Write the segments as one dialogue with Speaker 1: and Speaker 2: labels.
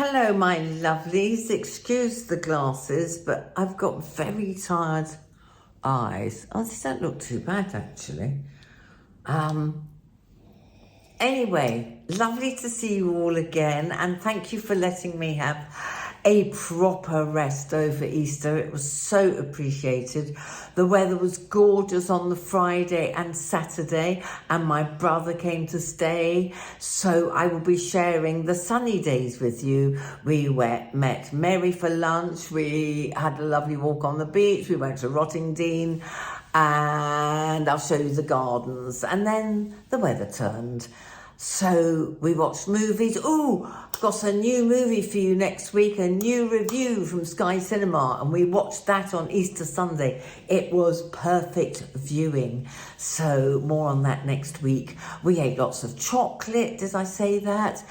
Speaker 1: Hello, my lovelies. Excuse the glasses, but I've got very tired eyes. Oh, these don't look too bad, actually. Anyway, lovely to see you all again, and thank you for letting me have a proper rest over Easter. It was so appreciated. The weather was gorgeous on the Friday and Saturday, and my brother came to stay, so I will be sharing the sunny days with you. We met Mary for lunch, we had a lovely walk on the beach, we went to Rottingdean, and I'll show you the gardens, and then the weather turned. So we watched movies. Oh, I've got a new movie for you next week, a new review from Sky Cinema, and we watched that on Easter Sunday. It was perfect viewing. So more on that next week. We ate lots of chocolate, did I say that?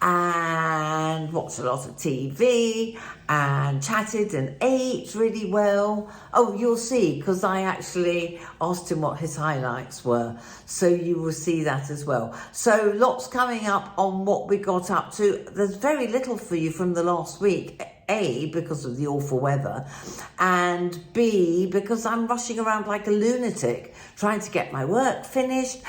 Speaker 1: And watched a lot of TV and chatted and ate really well. Oh, you'll see, because I actually asked him what his highlights were. So you will see that as well. So lots coming up on what we got up to. There's very little for you from the last week. A, because of the awful weather, and B, because I'm rushing around like a lunatic, trying to get my work finished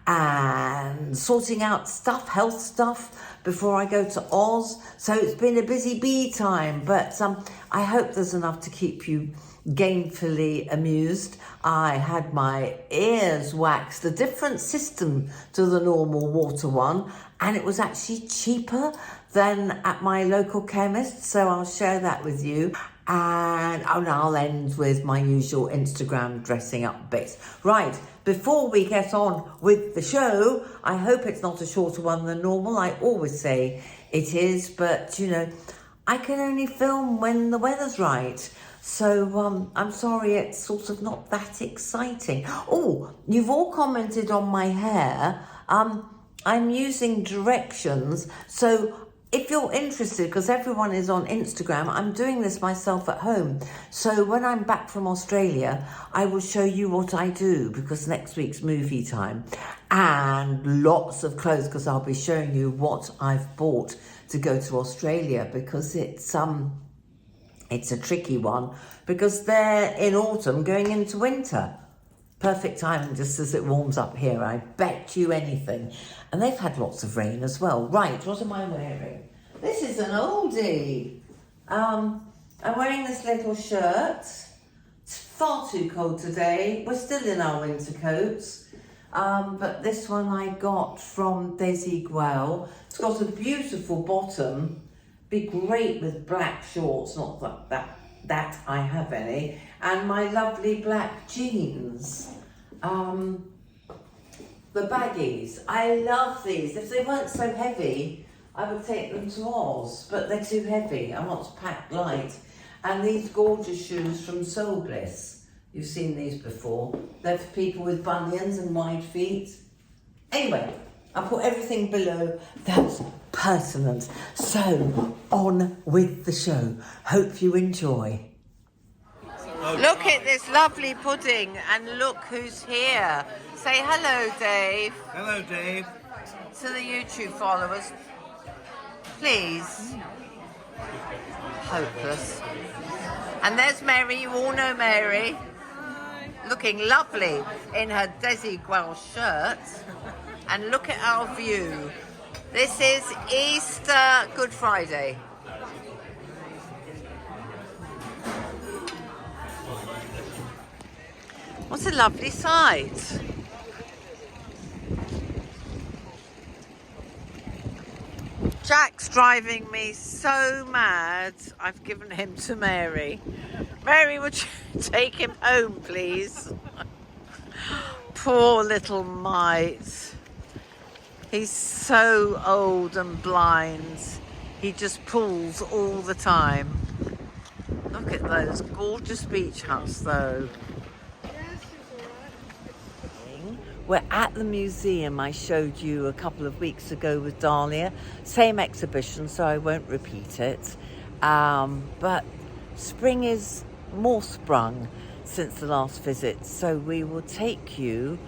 Speaker 1: and sorting out stuff, health stuff, before I go to Oz. So it's been a busy bee time, but I hope there's enough to keep you gainfully amused. I had my ears waxed, a different system to the normal water one, and it was actually cheaper than at my local chemist, so I'll share that with you. And I'll end with my usual Instagram dressing up bits. Right, before we get on with the show, I hope it's not a shorter one than normal. I always say it is, but you know, I can only film when the weather's right. So I'm sorry, it's sort of not that exciting. Oh, you've all commented on my hair. I'm using directions, so if you're interested, because everyone is on Instagram, I'm doing this myself at home. So when I'm back from Australia, I will show you what I do, because next week's movie time. And lots of clothes, because I'll be showing you what I've bought to go to Australia, because it's a tricky one, because they're in autumn going into winter. Perfect timing just as it warms up here, I bet you anything. And they've had lots of rain as well. Right, what am I wearing? This is an oldie. I'm wearing this little shirt. It's far too cold today. We're still in our winter coats. But this one I got from Desigual. It's got a beautiful bottom. Be great with black shorts, not that I have any. And my lovely black jeans. The baggies, I love these. If they weren't so heavy, I would take them to Oz, but they're too heavy. I want to pack light. And these gorgeous shoes from Soul Bliss. You've seen these before. They're for people with bunions and wide feet. Anyway, I'll put everything below that's pertinent. So, on with the show. Hope you enjoy. Look at this lovely pudding, and look who's here. Say hello, Dave.
Speaker 2: Hello, Dave.
Speaker 1: To the YouTube followers, please. Hopeless. And there's Mary, you all know Mary.
Speaker 3: Hi.
Speaker 1: Looking lovely in her Desigual shirt. And look at our view. This is Easter Good Friday. What a lovely sight. Jack's driving me so mad, I've given him to Mary. Mary, would you take him home, please? Poor little mite. He's so old and blind. He just pulls all the time. Look at those gorgeous beach huts, though. We're at the museum I showed you a couple of weeks ago with Dahlia. Same exhibition, so I won't repeat it. But spring is more sprung since the last visit, so we will take you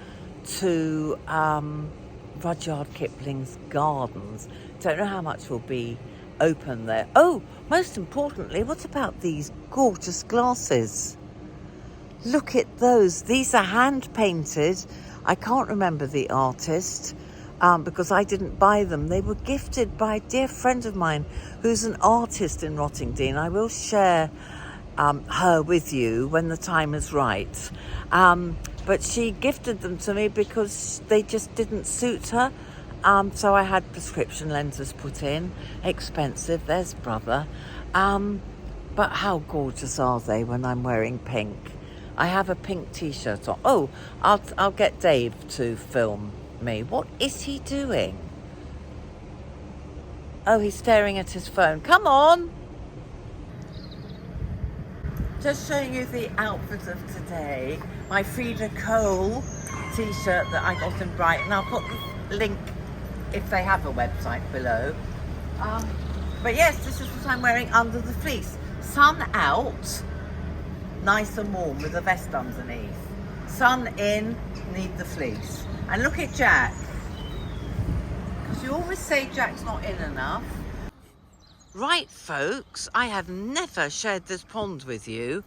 Speaker 1: to Rudyard Kipling's gardens. Don't know how much will be open there. Oh, most importantly, what about these gorgeous glasses? Look at those. These are hand painted. I can't remember the artist because I didn't buy them. They were gifted by a dear friend of mine who's an artist in Rottingdean. I will share her with you when the time is right. But she gifted them to me because they just didn't suit her. So I had prescription lenses put in. Expensive, there's brother. But how gorgeous are they when I'm wearing pink? I have a pink t-shirt on. Oh, I'll get Dave to film me. What is he doing? Oh, he's staring at his phone. Come on! Just showing you the outfit of today. My Frida Cole t-shirt that I got in Brighton. I'll put the link if they have a website below. But yes, this is what I'm wearing under the fleece. Sun out, nice and warm with a vest underneath. Sun in, need the fleece. And look at Jack. Because you always say Jack's not in enough. Right, folks, I have never shared this pond with you,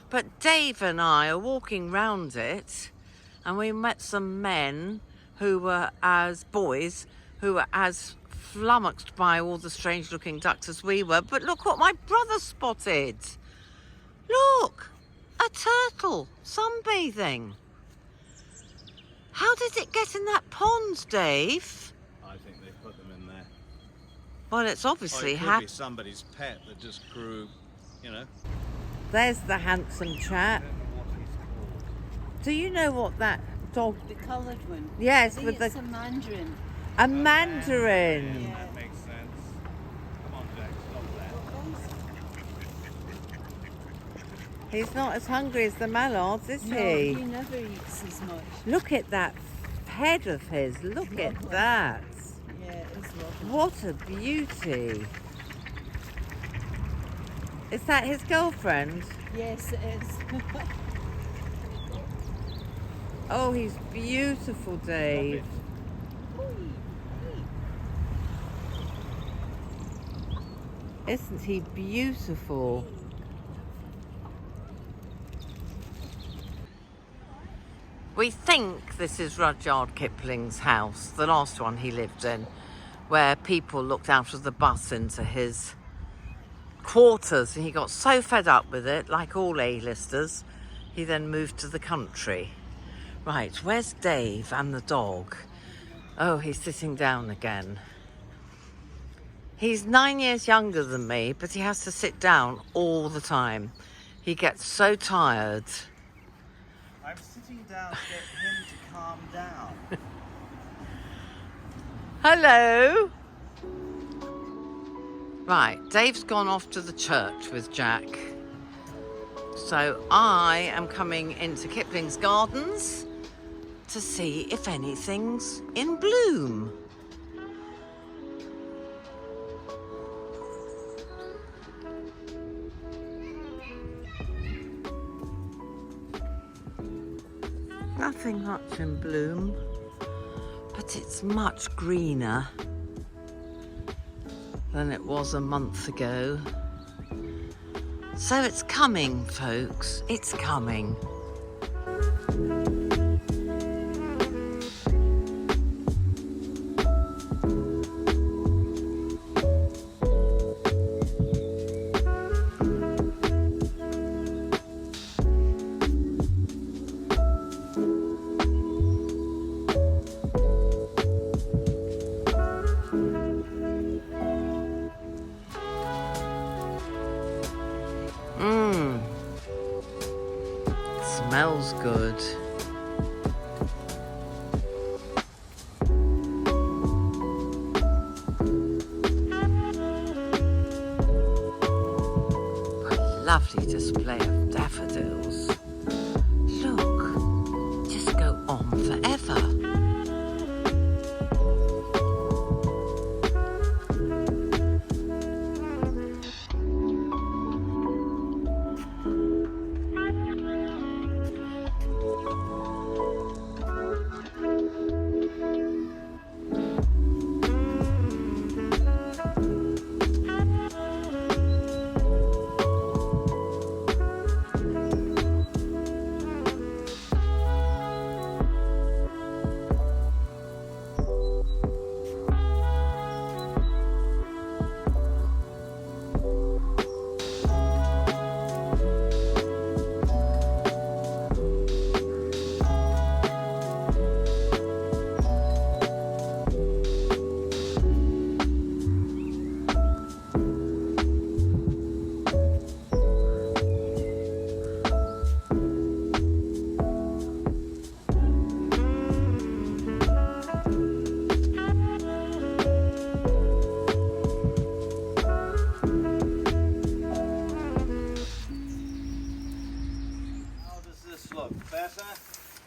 Speaker 1: but Dave and I are walking round it, and we met some men who were boys who were as flummoxed by all the strange looking ducks as we were. But look what my brother spotted. Look, a turtle sunbathing. How did it get in that pond, Dave?
Speaker 2: I think they put them in there.
Speaker 1: Well, it's obviously
Speaker 2: it could be somebody's pet that just grew, you know.
Speaker 1: There's the handsome chap.
Speaker 2: I don't know what he's called.
Speaker 1: Do you know what that dog?
Speaker 3: The coloured one.
Speaker 1: Yes,
Speaker 3: I
Speaker 1: with
Speaker 3: think
Speaker 1: the
Speaker 3: it's a mandarin.
Speaker 1: a mandarin.
Speaker 3: Yeah.
Speaker 2: That makes sense. Come on, Jack, stop there.
Speaker 1: He's not as hungry as the mallards, is
Speaker 3: No,
Speaker 1: he?
Speaker 3: he never eats as much.
Speaker 1: Look at that head of his. Look at
Speaker 3: Lovely.
Speaker 1: that.
Speaker 3: Yeah, it's lovely.
Speaker 1: What a beauty. Is that his girlfriend?
Speaker 3: Yes, it is.
Speaker 1: Oh, he's beautiful, Dave. Isn't he beautiful? We think this is Rudyard Kipling's house, the last one he lived in, where people looked out of the bus into his quarters, and he got so fed up with it, like all A-listers, he then moved to the country. Right, where's Dave and the dog? Oh, he's sitting down again. He's 9 years younger than me, but he has to sit down all the time. He gets so tired.
Speaker 2: I'm sitting down to get him to calm down.
Speaker 1: Hello. Right, Dave's gone off to the church with Jack. So I am coming into Kipling's Gardens to see if anything's in bloom. Nothing much in bloom, but it's much greener than it was a month ago. So it's coming, folks, it's coming. Smells good. A lovely display of daffodils. Look, just go on forever.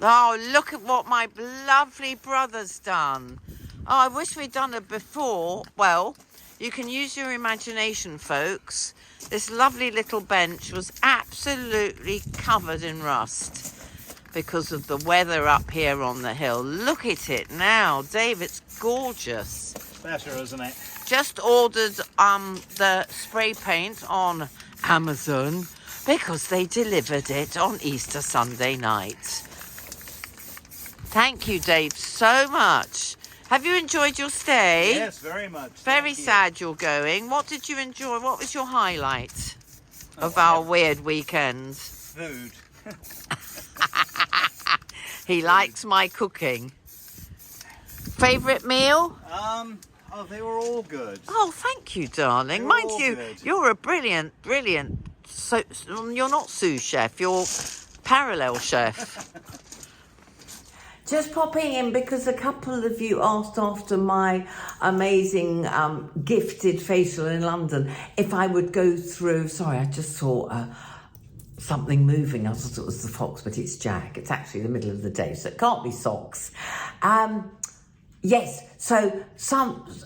Speaker 1: Oh, look at what my lovely brother's done. Oh, I wish we'd done it before. Well, you can use your imagination, folks. This lovely little bench was absolutely covered in rust because of the weather up here on the hill. Look at it now, Dave, it's gorgeous.
Speaker 2: Better, isn't it?
Speaker 1: Just ordered the spray paint on Amazon because they delivered it on Easter Sunday night. Thank you, Dave, so much. Have you enjoyed your stay?
Speaker 2: Yes, very much.
Speaker 1: Very
Speaker 2: Thank you.
Speaker 1: sad you're going. What did you enjoy? What was your highlight of our weird weekend?
Speaker 2: Food.
Speaker 1: He likes my cooking. Favourite meal?
Speaker 2: Oh, they were all good.
Speaker 1: Oh, thank you, darling.
Speaker 2: They were
Speaker 1: Mind
Speaker 2: all
Speaker 1: you,
Speaker 2: good.
Speaker 1: you're a brilliant. So you're not sous chef. You're parallel chef. Just popping in because a couple of you asked after my amazing gifted facial in London if I would go through. Sorry, I just saw something moving. I thought it was the fox, but it's Jack. It's actually the middle of the day, so it can't be socks. Yes, so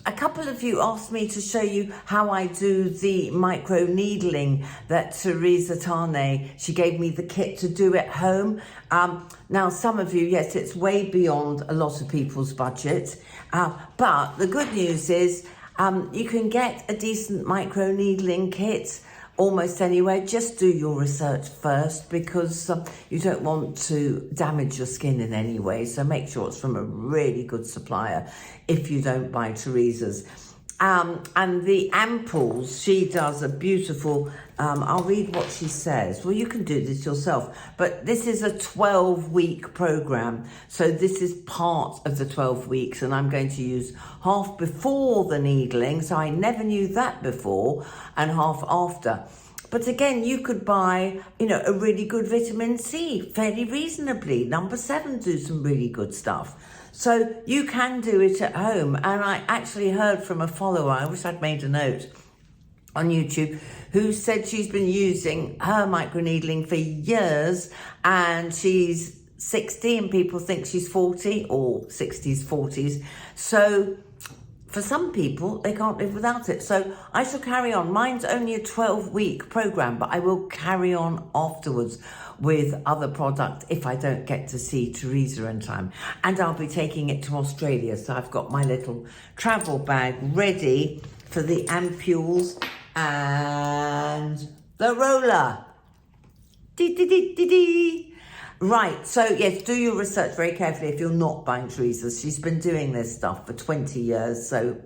Speaker 1: a couple of you asked me to show you how I do the micro needling that Teresa Tane, she gave me the kit to do at home. Now, some of you, yes, it's way beyond a lot of people's budget. But the good news is you can get a decent micro needling kit almost anywhere. Just do your research first because you don't want to damage your skin in any way. So make sure it's from a really good supplier if you don't buy Teresa's. And the ampoules, she does a beautiful, I'll read what she says. Well, you can do this yourself, but this is a 12-week program. So this is part of the 12 weeks, and I'm going to use half before the needling. So I never knew that before, and half after. But again, you could buy, a really good vitamin C fairly reasonably. Number 7 do some really good stuff. So you can do it at home. And I actually heard from a follower, I wish I'd made a note, on YouTube, who said she's been using her microneedling for years and she's 60 and people think she's 40 or 60s, 40s. So for some people, they can't live without it. So I shall carry on. Mine's only a 12-week program, but I will carry on afterwards with other products if I don't get to see Teresa in time. And I'll be taking it to Australia. So I've got my little travel bag ready for the ampoules and the roller. Right, so yes, do your research very carefully if you're not buying Teresa's. She's been doing this stuff for 20 years, so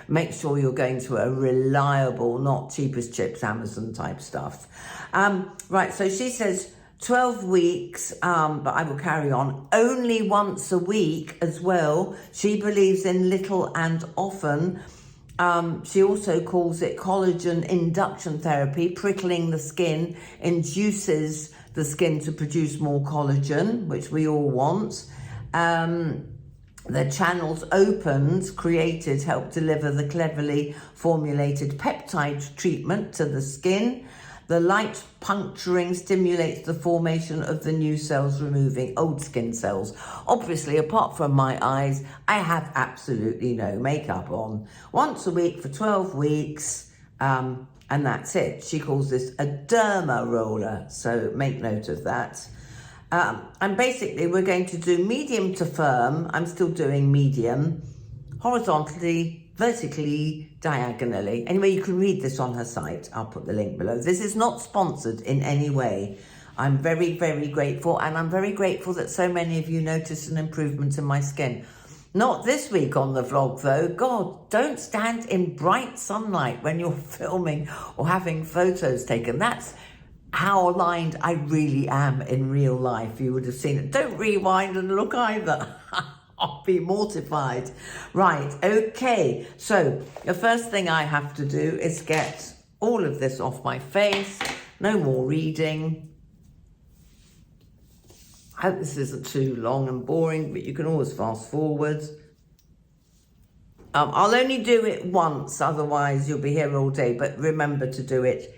Speaker 1: make sure you're going to a reliable, not cheap as chips, Amazon type stuff. Right, so she says 12 weeks, but I will carry on. Only once a week as well. She believes in little and often. She also calls it collagen induction therapy. Prickling the skin induces the skin to produce more collagen, which we all want. The channels created, help deliver the cleverly formulated peptide treatment to the skin. The light puncturing stimulates the formation of the new cells, removing old skin cells. Obviously, apart from my eyes, I have absolutely no makeup on. Once a week for 12 weeks, and that's it. She calls this a derma roller, so make note of that. And basically, we're going to do medium to firm. I'm still doing medium, horizontally, vertically, diagonally. Anyway, you can read this on her site. I'll put the link below. This is not sponsored in any way. I'm very, very grateful, and I'm very grateful that so many of you noticed an improvement in my skin. Not this week on the vlog, though. God, don't stand in bright sunlight when you're filming or having photos taken. That's how aligned I really am in real life. You would have seen it. Don't rewind and look either. I'll be mortified. Right, okay. So the first thing I have to do is get all of this off my face. No more reading. I hope this isn't too long and boring, but you can always fast forward. I'll only do it once, otherwise you'll be here all day, but remember to do it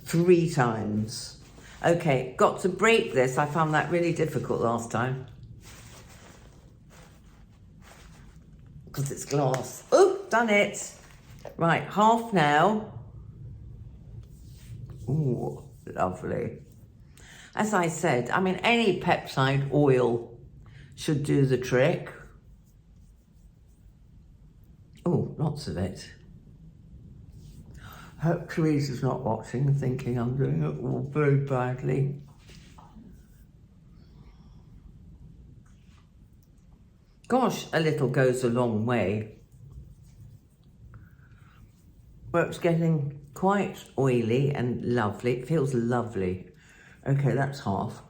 Speaker 1: 3 times. Okay, got to break this. I found that really difficult last time. because it's glass. Oh, done it. Right, half now. Ooh, lovely. As I said, I mean, any peptide oil should do the trick. Oh, lots of it. Hope Teresa's not watching and thinking I'm doing it all very badly. Gosh, a little goes a long way. Well, it's getting quite oily and lovely. It feels lovely. Okay, that's half.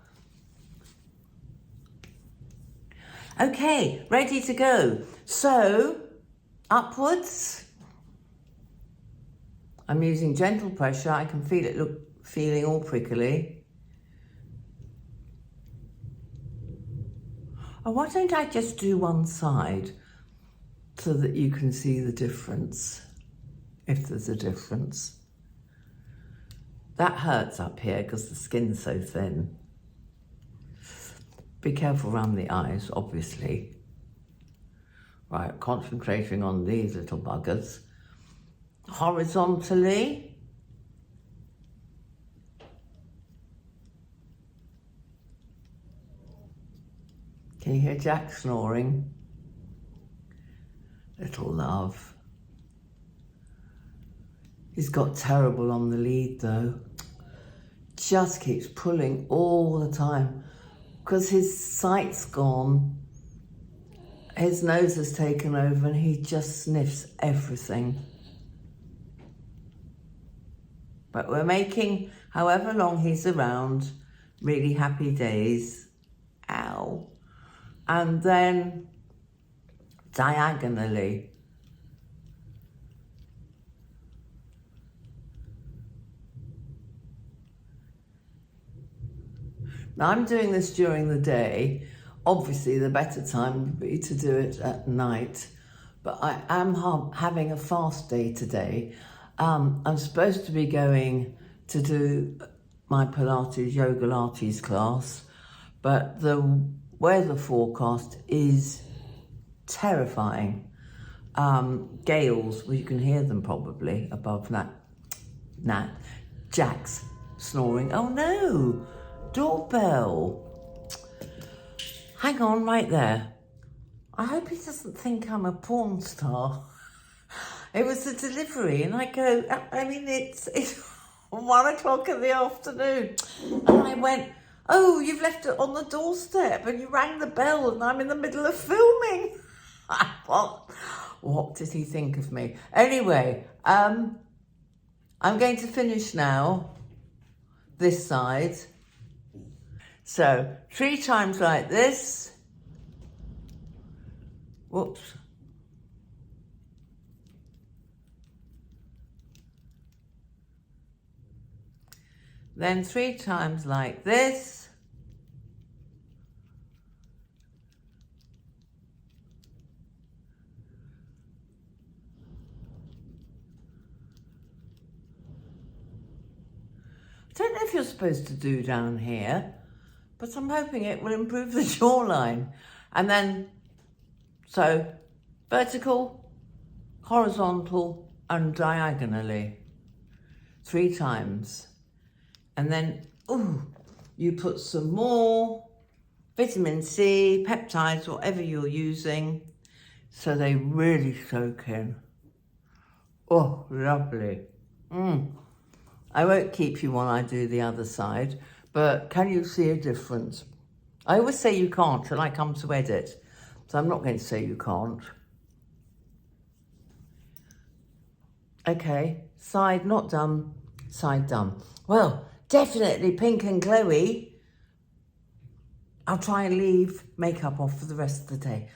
Speaker 1: Okay, ready to go. So, upwards. I'm using gentle pressure. I can feel it feeling all prickly. Oh, why don't I just do one side so that you can see the difference, if there's a difference. That hurts up here because the skin's so thin. Be careful around the eyes, obviously. Right, concentrating on these little buggers. Horizontally. Can you hear Jack snoring? Little love. He's got terrible on the lead though. Just keeps pulling all the time because his sight's gone. His nose has taken over and he just sniffs everything. But we're making, however long he's around, really happy days. Ow. And then diagonally. Now I'm doing this during the day. Obviously the better time would be to do it at night, but I am having a fast day today. I'm supposed to be going to do my Pilates, Yoga Lattes class, but the weather forecast is terrifying. Gales, well, you can hear them probably above Nat. Jack's snoring. Oh no, doorbell. Hang on right there. I hope he doesn't think I'm a porn star. It was a delivery and I go, I mean, it's 1 o'clock in the afternoon. And I went, oh, you've left it on the doorstep and you rang the bell and I'm in the middle of filming. What did he think of me? Anyway, I'm going to finish now, this side. So 3 times like this. Whoops. Then 3 times like this. I don't know if you're supposed to do down here, but I'm hoping it will improve the jawline. And then, so vertical, horizontal, and diagonally. 3 times. And then, ooh, you put some more vitamin C, peptides, whatever you're using, so they really soak in. Oh, lovely. I won't keep you while I do the other side, but can you see a difference? I always say you can't till I come to edit, so I'm not going to say you can't. Okay, side not done, side done. Well, definitely pink and glowy. I'll try and leave makeup off for the rest of the day.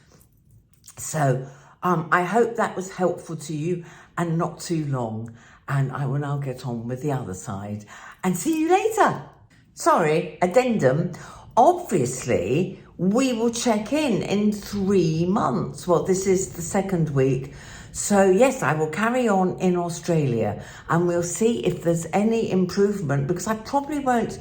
Speaker 1: So I hope that was helpful to you and not too long. And I will now get on with the other side and see you later. Sorry, addendum. Obviously, we will check in 3 months. Well, this is the 2nd week. So yes, I will carry on in Australia and we'll see if there's any improvement because I probably won't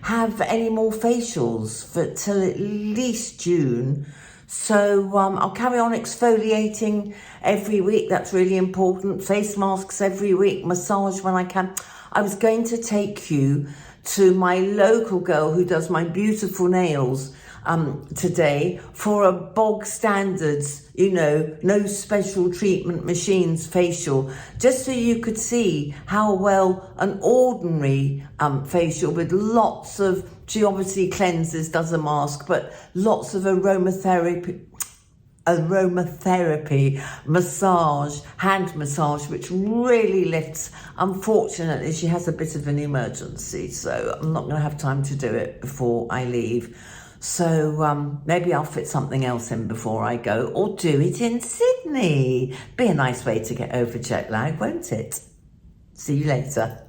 Speaker 1: have any more facials till at least June. So I'll carry on exfoliating every week. That's really important. Face masks every week. Massage when I can. I was going to take you to my local girl who does my beautiful nails today for a bog standards, no special treatment machines facial, just so you could see how well an ordinary facial with lots of, she obviously cleanses, does a mask, but lots of aromatherapy, massage, hand massage, which really lifts. Unfortunately, she has a bit of an emergency, so I'm not going to have time to do it before I leave. So maybe I'll fit something else in before I go, or do it in Sydney. Be a nice way to get over jet lag, won't it? See you later.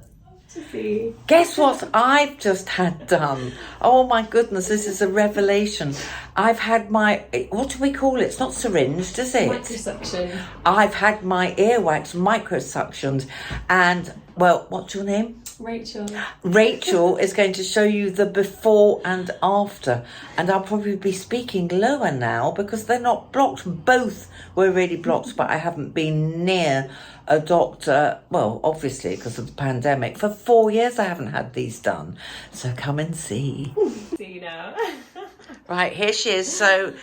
Speaker 1: Guess what I've just had done? Oh my goodness, this is a revelation. I've had my, what do we call it? It's not syringed, is it?
Speaker 4: Microsuction.
Speaker 1: I've had my earwax microsuctioned, and, well, what's your name?
Speaker 4: Rachel.
Speaker 1: Rachel is going to show you the before and after, and I'll probably be speaking lower now because they're not blocked. Both were really blocked, but I haven't been near a doctor, well, obviously because of the pandemic. For 4 years I haven't had these done, so come and see.
Speaker 4: See you now.
Speaker 1: Right, here she is. So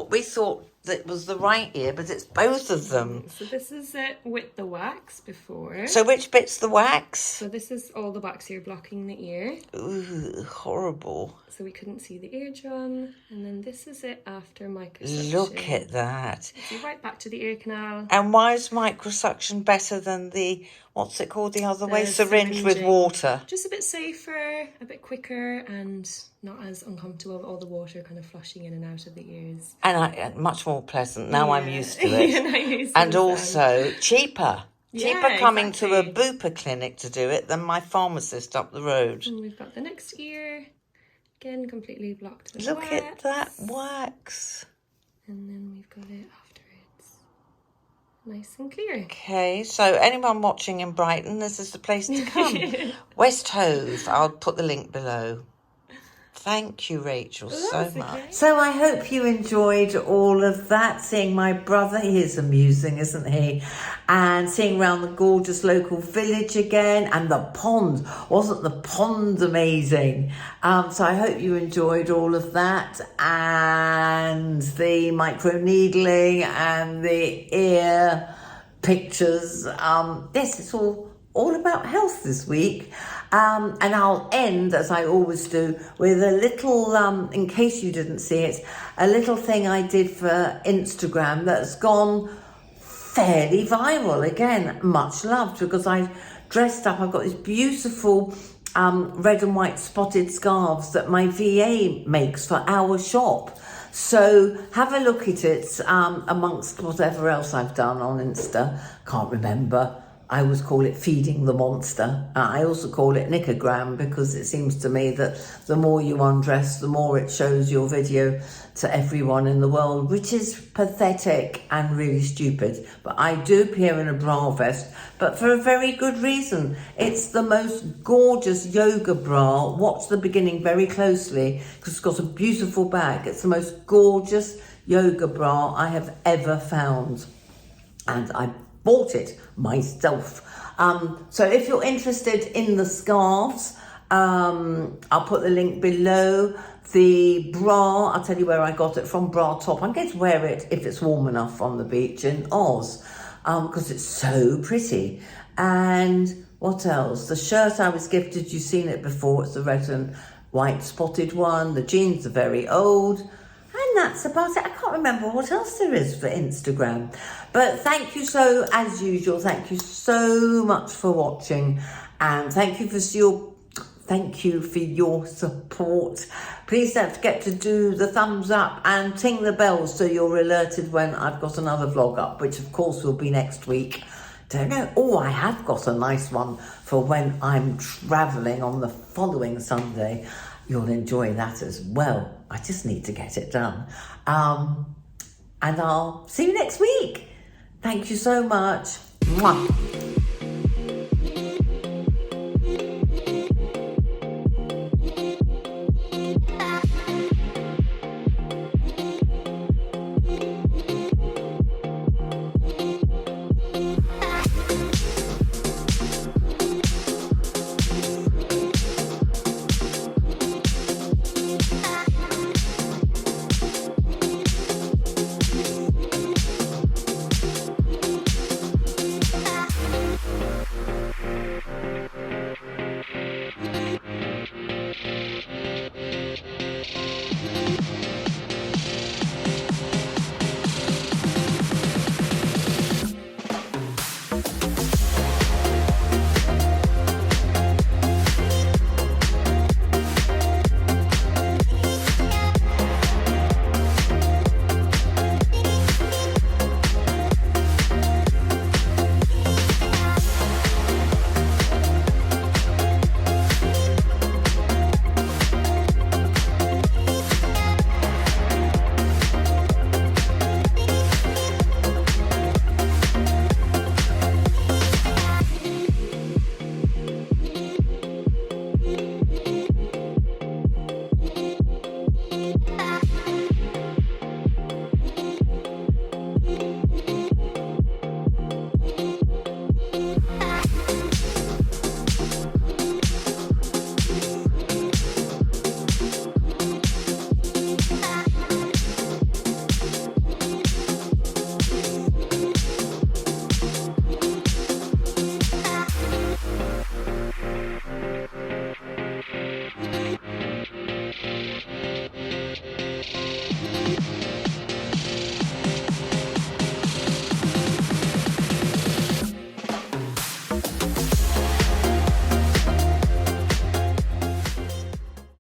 Speaker 1: we thought that it was the right ear, but it's both of them.
Speaker 4: So this is it with the wax before.
Speaker 1: So which bit's the wax?
Speaker 4: So this is all the wax here blocking the ear.
Speaker 1: Ooh, horrible.
Speaker 4: So we couldn't see the eardrum. And then this is it after microsuction.
Speaker 1: Look at that.
Speaker 4: So right back to the ear canal.
Speaker 1: And why is microsuction better than the, what's it called the other way? Syringe with
Speaker 4: syringing.
Speaker 1: water.
Speaker 4: Just a bit safer, a bit quicker, and not as uncomfortable with all the water kind of flushing in and out of the ears.
Speaker 1: And much more pleasant. Now I'm used to it.
Speaker 4: You're not used to
Speaker 1: And
Speaker 4: the sound.
Speaker 1: also cheaper.
Speaker 4: Yeah,
Speaker 1: Cheaper coming to a
Speaker 4: exactly.
Speaker 1: Bupa clinic to do it than my pharmacist up the road.
Speaker 4: And we've got the next ear. Again, completely blocked with
Speaker 1: Look
Speaker 4: wax.
Speaker 1: at that wax.
Speaker 4: And then we've got it afterwards. Nice and clear.
Speaker 1: Okay, so anyone watching in Brighton, this is the place to come. West Hove. I'll put the link below. Thank you, Rachel, so
Speaker 4: That's
Speaker 1: much.
Speaker 4: okay.
Speaker 1: So I hope you enjoyed all of that, seeing my brother. He is amusing, isn't he? And seeing around the gorgeous local village again, and the pond. Wasn't the pond amazing? So I hope you enjoyed all of that, and the micro needling and the ear pictures. Yes, it's all about health this week. And I'll end, as I always do, with a little, in case you didn't see it, a little thing I did for Instagram that's gone fairly viral. Again, much loved, because I dressed up. I've got these beautiful red and white spotted scarves that my VA makes for our shop. So have a look at it amongst whatever else I've done on Insta. Can't remember. I always call it feeding the monster. I also call it Nickogram, because it seems to me that the more you undress, the more it shows your video to everyone in the world, which is pathetic and really stupid. But I do appear in a bra vest, but for a very good reason. It's the most gorgeous yoga bra. Watch the beginning very closely, because it's got a beautiful back. It's the most gorgeous yoga bra I have ever found. And I bought it myself. So if you're interested in the scarves, I'll put the link below. The bra, I'll tell you where I got it from, Bra Top. I'm going to wear it if it's warm enough on the beach in Oz, because it's so pretty. And what else? The shirt I was gifted, you've seen it before. It's the red and white spotted one. The jeans are very old. And that's about it. I can't remember what else there is for Instagram. But thank you as usual, thank you so much for watching. And thank you for your support. Please don't forget to do the thumbs up and ting the bell so you're alerted when I've got another vlog up, which of course will be next week. Don't know. Oh, I have got a nice one for when I'm travelling on the following Sunday. You'll enjoy that as well. I just need to get it done. And I'll see you next week. Thank you so much. Mwah.